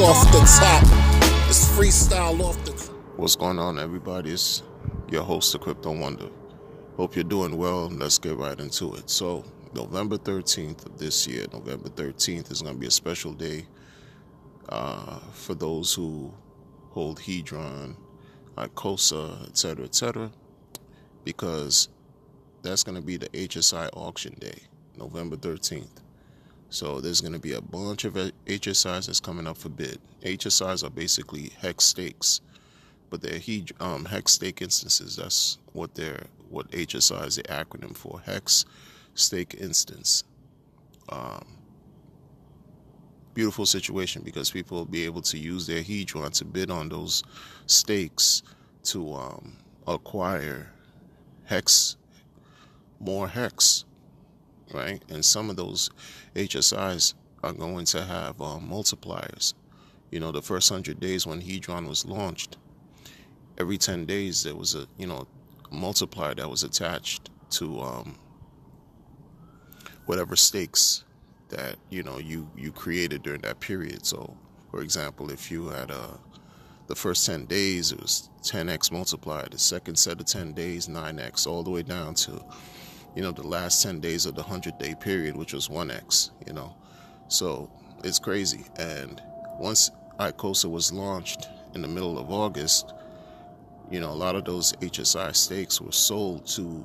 It's off the top. It's freestyle off the top. What's going on, everybody? It's your host, the Crypto Wonder. Hope you're doing well. Let's get right into it. So, November 13th of this year, November 13th is going to be a special day for those who hold hedron, icosa, etc., because that's going to be the HSI auction day, November 13th. So there's going to be a bunch of HSIs that's coming up for bid. HSIs are basically hex stakes, but they're hex stake instances. That's what HSI is the acronym for, hex stake instance. Beautiful situation because people will be able to use their hedron to bid on those stakes to acquire more hex. Right, and some of those HSIs are going to have multipliers. You know, the first 100 days when hedron was launched, every 10 days there was a multiplier that was attached to whatever stakes that you created during that period. So, for example, if you had the first 10 days, it was 10x multiplier. The second set of 10 days, 9x, all the way down to the last 10 days of the 100-day period, which was 1x, So it's crazy. And once icosa was launched in the middle of August, a lot of those HSI stakes were sold to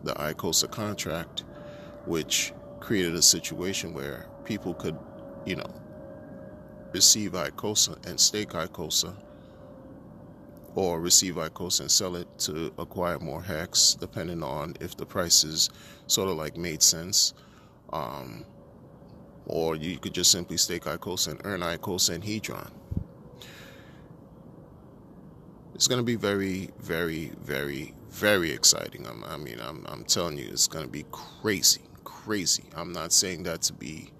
the icosa contract, which created a situation where people could, receive icosa and stake icosa, or receive icosa and sell it to acquire more hex, depending on if the prices sort of like made sense. Or you could just simply stake icosa and earn icosa and hedron. It's going to be very, very, very, very exciting. I'm telling you, it's going to be crazy. I'm not saying that to be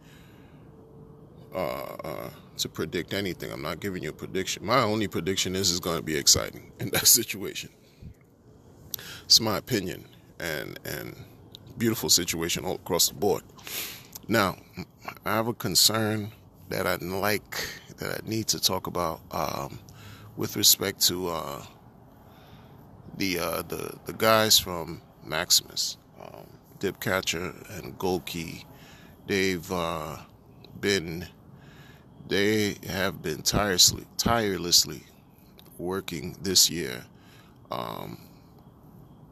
to predict anything. I'm not giving you a prediction. My only prediction is it's going to be exciting in that situation. It's my opinion, and beautiful situation all across the board. Now, I have a concern that I need to talk about with respect to the guys from Maximus, Dip Catcher and Gold Key. They have been tirelessly working this year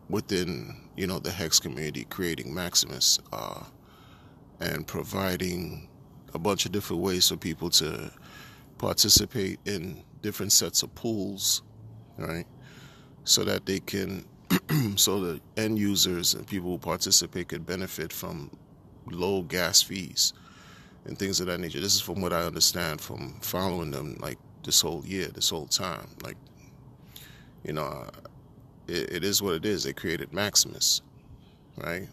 within the hex community, creating Maximus and providing a bunch of different ways for people to participate in different sets of pools, right? So that they can, so the end users and people who participate could benefit from low gas fees and things of that nature. This is from what I understand from following them like this whole time. Like, it is what it is. They created Maximus, right?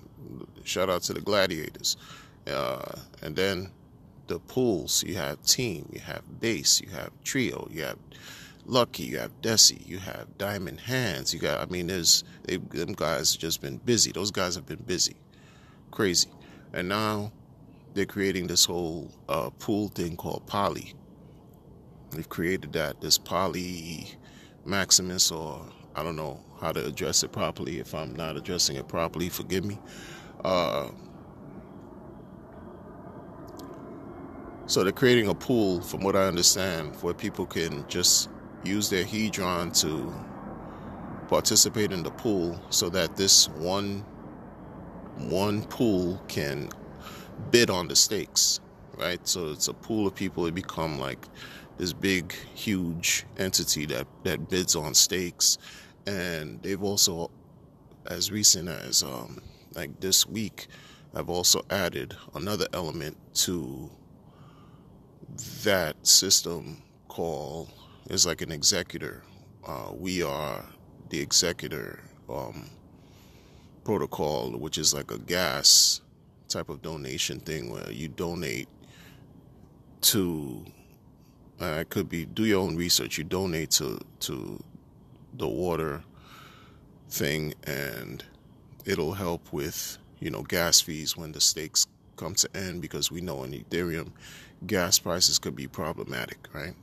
Shout out to the gladiators. And then the pools, you have team, you have base, you have trio, you have lucky, you have desi, you have diamond hands. Them guys have just been busy. Those guys have been busy. Crazy. And now they're creating this whole pool thing called Poly. They've created this Poly Maximus, or I don't know how to address it properly. If I'm not addressing it properly, forgive me. So they're creating a pool, from what I understand, where people can just use their hedron to participate in the pool, so that this one pool can bid on the stakes, right? So it's a pool of people. It become like this big, huge entity that bids on stakes. And they've also, as recent as like this week, I've also added another element to that system called, is like an executor. We are the executor protocol, which is like a gas type of donation thing where you donate to, it could be, do your own research, you donate to the water thing, and it'll help with gas fees when the stakes come to end, because we know in Ethereum, gas prices could be problematic, right?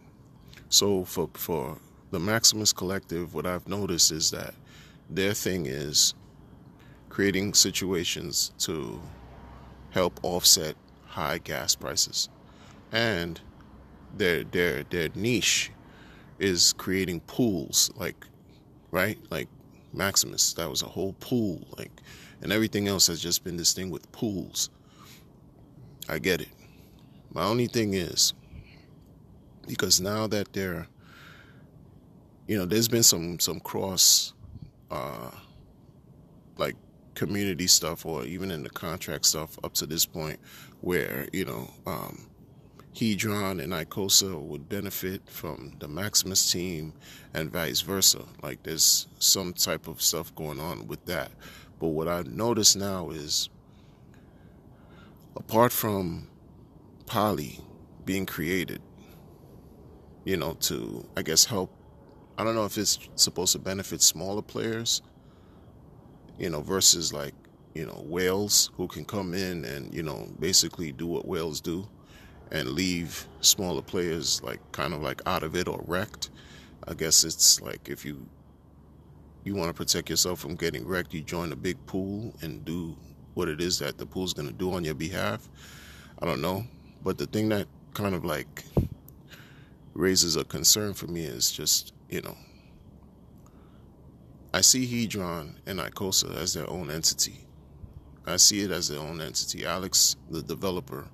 So for the Maximus Collective, what I've noticed is that their thing is creating situations to help offset high gas prices, and their niche is creating pools, like, right, like Maximus, that was a whole pool, like, and everything else has just been this thing with pools. I get it. My only thing is, because now that they're, there's been some cross like community stuff, or even in the contract stuff up to this point, where Hedron and icosa would benefit from the Maximus team and vice versa. Like, there's some type of stuff going on with that. But what I've noticed now is, apart from Poly being created, to, I guess, help, I don't know if it's supposed to benefit smaller players, versus like, whales who can come in and, basically do what whales do and leave smaller players like kind of like out of it or wrecked. I guess it's like, if you want to protect yourself from getting wrecked, you join a big pool and do what it is that the pool's going to do on your behalf. I don't know. But the thing that kind of like raises a concern for me is just, I see Hedron and icosa as their own entity. I see it as their own entity. Alex, the developer,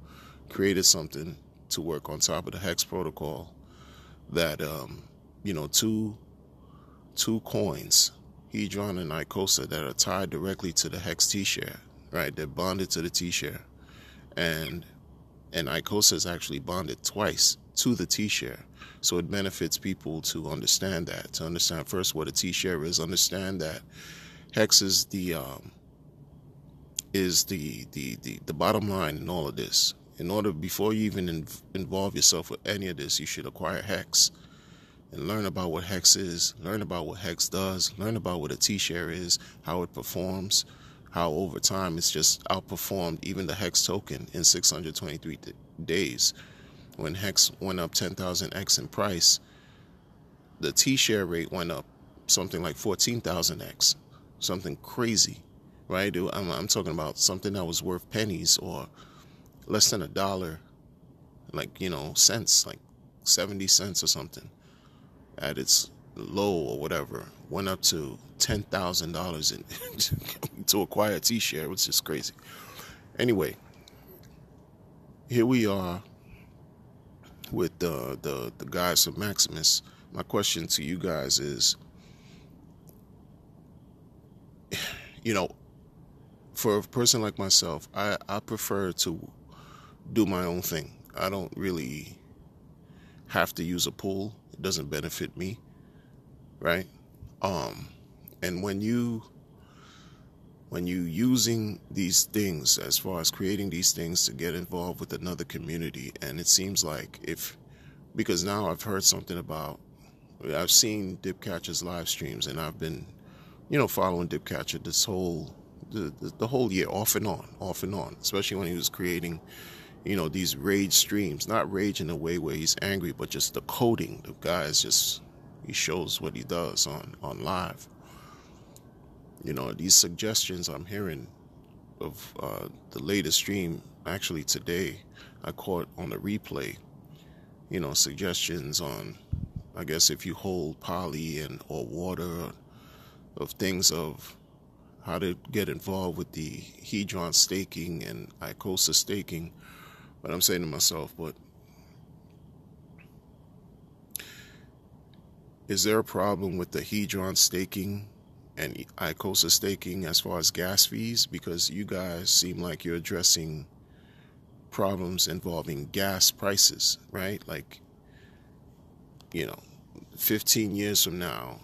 created something to work on top of the Hex protocol that, two coins, Hedron and icosa, that are tied directly to the Hex T-share, right? They're bonded to the T-share. And icosa is actually bonded twice to the T-share. So it benefits people to understand that, to understand first what a T-share is, understand that Hex is the bottom line in all of this. Before you even involve yourself with any of this, you should acquire Hex and learn about what Hex is, learn about what Hex does, learn about what a T-share is, how it performs, how over time it's just outperformed even the Hex token in 623 days. When Hex went up 10,000x in price, the T-share rate went up something like 14,000x, something crazy, right? I'm talking about something that was worth pennies or less than $1, like, cents, like 70 cents or something at its low or whatever, went up to $10,000 to acquire a T-share, which is crazy. Anyway, here we are with the guys from Maximus. My question to you guys is, for a person like myself, I prefer to do my own thing. I don't really have to use a pool. It doesn't benefit me, right? And when you using these things, as far as creating these things to get involved with another community, and it seems like because now I've heard something about, I've seen Dipcatcher's live streams, and I've been, following Dipcatcher this whole the whole year, off and on, especially when he was creating, these rage streams. Not rage in a way where he's angry, but just the coding. The guy is just, he shows what he does on live. These suggestions I'm hearing of the latest stream, actually today, I caught on the replay, suggestions on, I guess, if you hold poly or water, of things of how to get involved with the Hedron staking and icosa staking. But I'm saying to myself, but is there a problem with the Hedron staking and icosa staking as far as gas fees? Because you guys seem like you're addressing problems involving gas prices, right? Like, 15 years from now,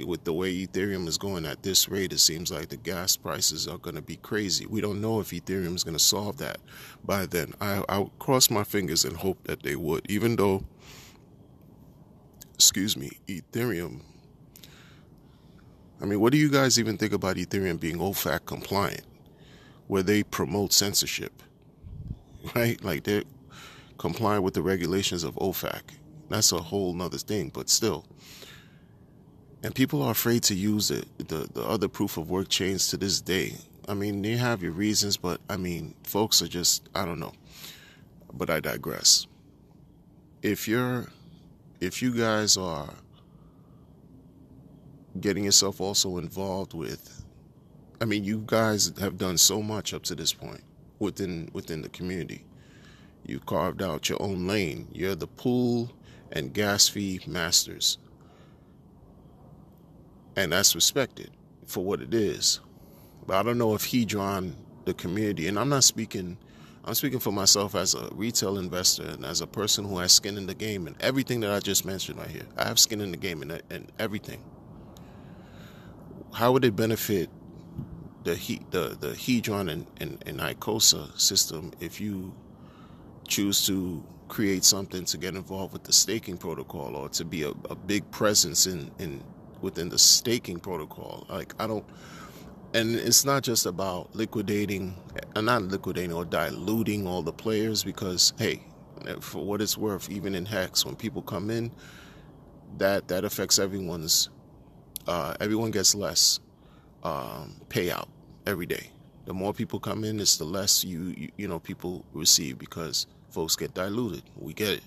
with the way Ethereum is going at this rate, it seems like the gas prices are going to be crazy. We don't know if Ethereum is going to solve that by then. I'll cross my fingers and hope that they would, even though, Ethereum, I mean, what do you guys even think about Ethereum being OFAC compliant, where they promote censorship? right? Like they're complying with the regulations of OFAC. That's a whole nother thing, but still. And people are afraid to use the other proof of work chains to this day. I mean, you have your reasons, but I mean, folks are just, I don't know. But I digress. If you guys are getting yourself also involved with, I mean, you guys have done so much up to this point within the community. You carved out your own lane. You're the pool and gas fee masters. And that's respected for what it is. But I don't know if hedron, the community, and I'm speaking for myself as a retail investor and as a person who has skin in the game and everything that I just mentioned right here. I have skin in the game and everything. How would it benefit the hedron and icosa system if you choose to create something to get involved with the staking protocol or to be a big presence within the staking protocol? Like, I don't, and it's not just about not liquidating or diluting all the players, because hey, for what it's worth, even in Hex, when people come in, that affects everyone's. Everyone gets less payout every day. The more people come in, it's the less you know people receive, because folks get diluted. We get it.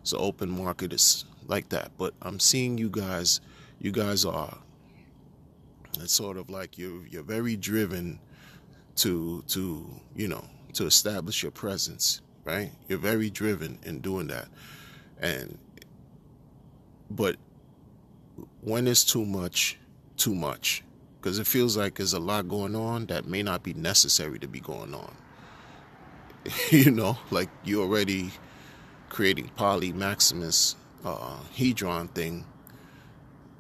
So open market is like that. But I'm seeing you guys are, it's sort of like you're very driven to establish your presence, right? You're very driven in doing that. But when it's too much, because it feels like there's a lot going on that may not be necessary to be going on. Like you're already creating poly Maximus hedron thing,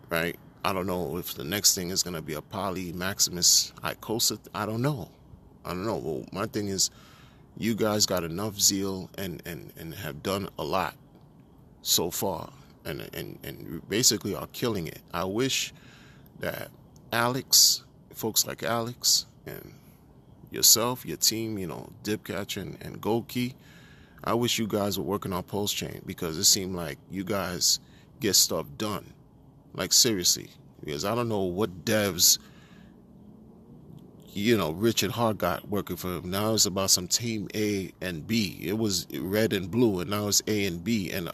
right? I don't know if the next thing is going to be a poly Maximus icosa. I don't know. Well, my thing is, you guys got enough zeal and have done a lot so far, and basically are killing it. I wish that folks like Alex and yourself, your team, Dipcatcher and Gold Key, I wish you guys were working on Pulse Chain, because it seemed like you guys get stuff done. Like, seriously, because I don't know what devs, Richard Hart got working for him. Now it's about some team A and B. It was red and blue, and now it's A and B, and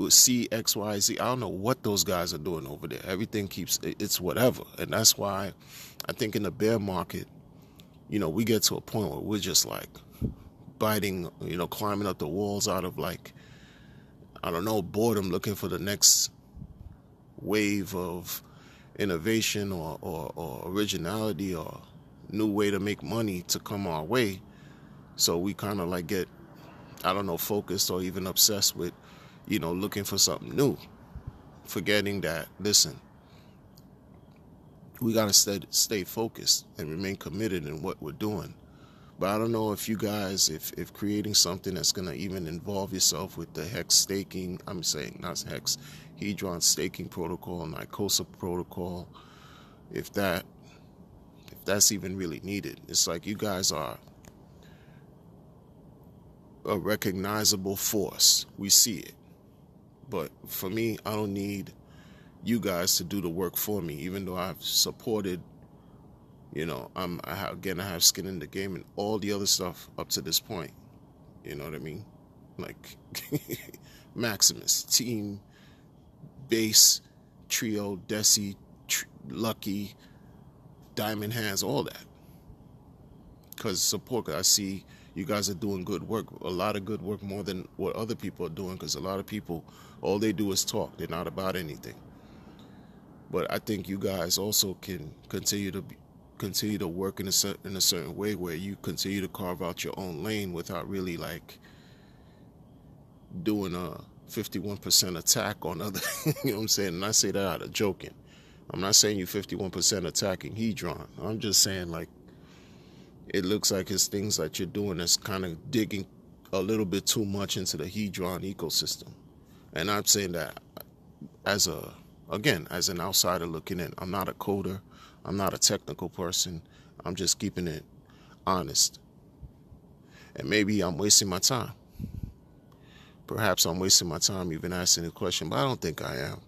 C, X, Y, Z. I don't know what those guys are doing over there. Everything it's whatever. And that's why I think in the bear market, we get to a point where we're just like biting, climbing up the walls out of, like, I don't know, boredom, looking for the next wave of innovation or originality or new way to make money to come our way. So we kind of like get, I don't know, focused or even obsessed with, looking for something new, forgetting that, listen, we got to stay focused and remain committed in what we're doing. But I don't know if you guys, if creating something that's going to even involve yourself with the Hex staking, I'm saying not Hex, hedron staking protocol and icosa protocol, if that's even really needed. It's like you guys are a recognizable force. We see it. But for me, I don't need you guys to do the work for me, even though I've supported, I have skin in the game and all the other stuff up to this point. You know what I mean? Like Maximus, team, base, trio, Desi, Lucky, Diamond Hands, all that. Because support, I see you guys are doing good work, a lot of good work, more than what other people are doing, because a lot of people, all they do is talk. They're not about anything. But I think you guys also can continue to work in a certain way where you continue to carve out your own lane without really like doing a 51% attack on other, you know what I'm saying? And I say that out of joking. I'm not saying you 51% attacking hedron. I'm just saying, like, it looks like it's things that you're doing that's kind of digging a little bit too much into the hedron ecosystem. And I'm saying that as an outsider looking in. I'm not a coder. I'm not a technical person. I'm just keeping it honest. And maybe I'm wasting my time. Perhaps I'm wasting my time even asking the question, but I don't think I am.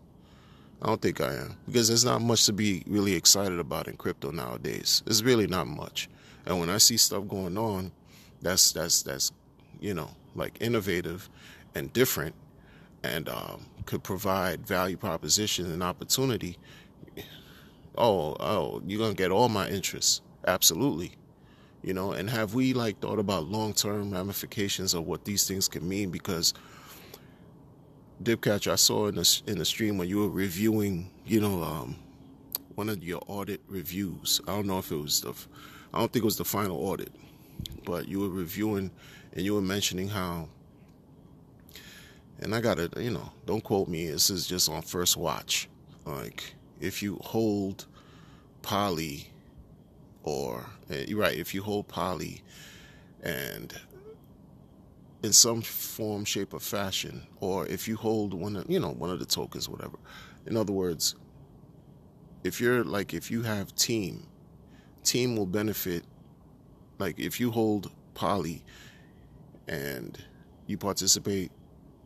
I don't think I am, because there's not much to be really excited about in crypto nowadays. There's really not much. And when I see stuff going on that's like innovative and different, and could provide value proposition and opportunity, you're gonna get all my interest. Absolutely. And have we like thought about long-term ramifications of what these things can mean? Because Dipcatch, I saw in the stream when you were reviewing, one of your audit reviews. I don't know if it was I don't think it was the final audit, but you were reviewing and you were mentioning how, and I gotta, don't quote me, this is just on first watch. Like, if you hold poly, or you're right, if you hold poly and in some form, shape, or fashion, or if you hold one of the tokens, whatever. In other words, if you have team will benefit. Like, if you hold poly and you participate,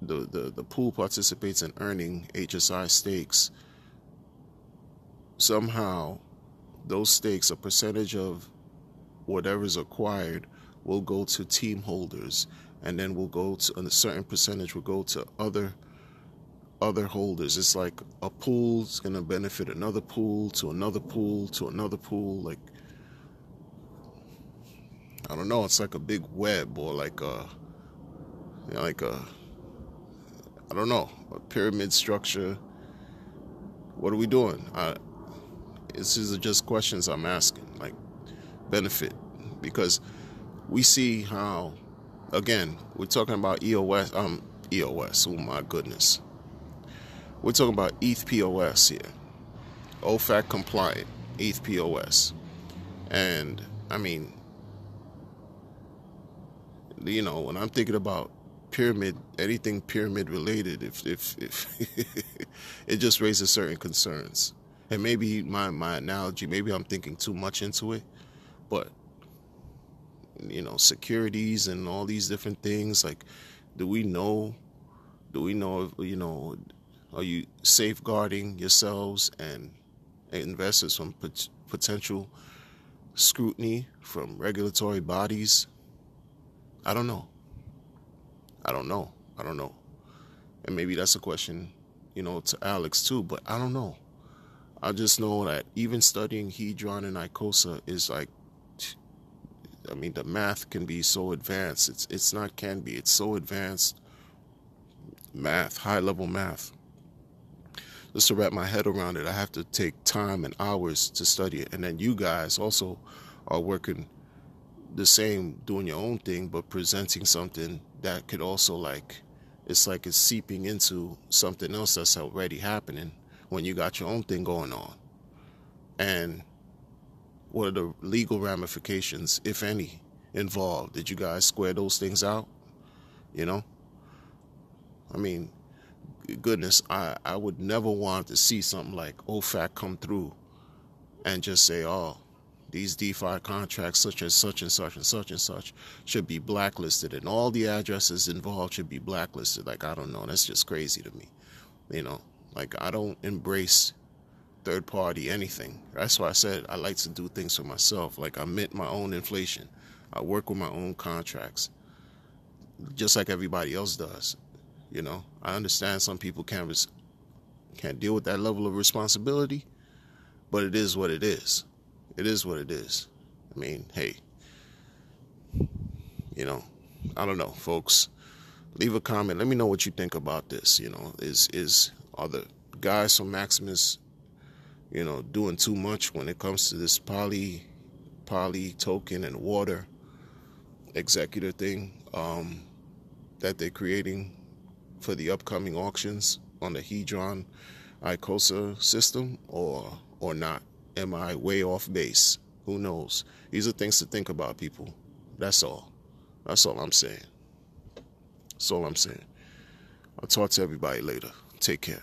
the pool participates in earning HSI stakes, somehow those stakes, a percentage of whatever's acquired, will go to team holders, and then will go to a certain percentage will go to other holders. It's like a pool's gonna benefit another pool, to another pool, to another pool. Like, I don't know, it's like a big web, or like a I don't know, a pyramid structure. What are we doing? This is just questions I'm asking, like benefit, because we see how, again, we're talking about EOS. Oh my goodness, we're talking about ETH POS here, OFAC compliant ETH POS, and I mean, when I'm thinking about pyramid, anything pyramid related, if it just raises certain concerns. And maybe my analogy, maybe I'm thinking too much into it, but securities and all these different things, like, do we know are you safeguarding yourselves and investors from potential scrutiny from regulatory bodies? I don't know. And maybe that's a question, to Alex too, but I don't know. I just know that even studying hedron and icosa is like, I mean, the math can be so advanced. It's so advanced math, high level math. Just to wrap my head around it, I have to take time and hours to study it. And then you guys also are working the same, doing your own thing, but presenting something that could also, it's seeping into something else that's already happening when you got your own thing going on. And what are the legal ramifications, if any, involved? Did you guys square those things out? I mean, goodness, I would never want to see something like OFAC come through and just say, oh, these DeFi contracts such as such and such and such and such should be blacklisted, and all the addresses involved should be blacklisted. Like, I don't know, that's just crazy to me. Like, I don't embrace third party anything. That's why I said I like to do things for myself. Like, I mint my own inflation. I work with my own contracts, just like everybody else does. I understand some people can't deal with that level of responsibility, but it is what it is. It is what it is. I mean, hey, I don't know, folks. Leave a comment. Let me know what you think about this. Are the guys from Maximus, doing too much when it comes to this poly token and water executor thing that they're creating for the upcoming auctions on the hedron icosa system, or not? Am I way off base? Who knows? These are things to think about, people. That's all I'm saying. I'll talk to everybody later. Take care.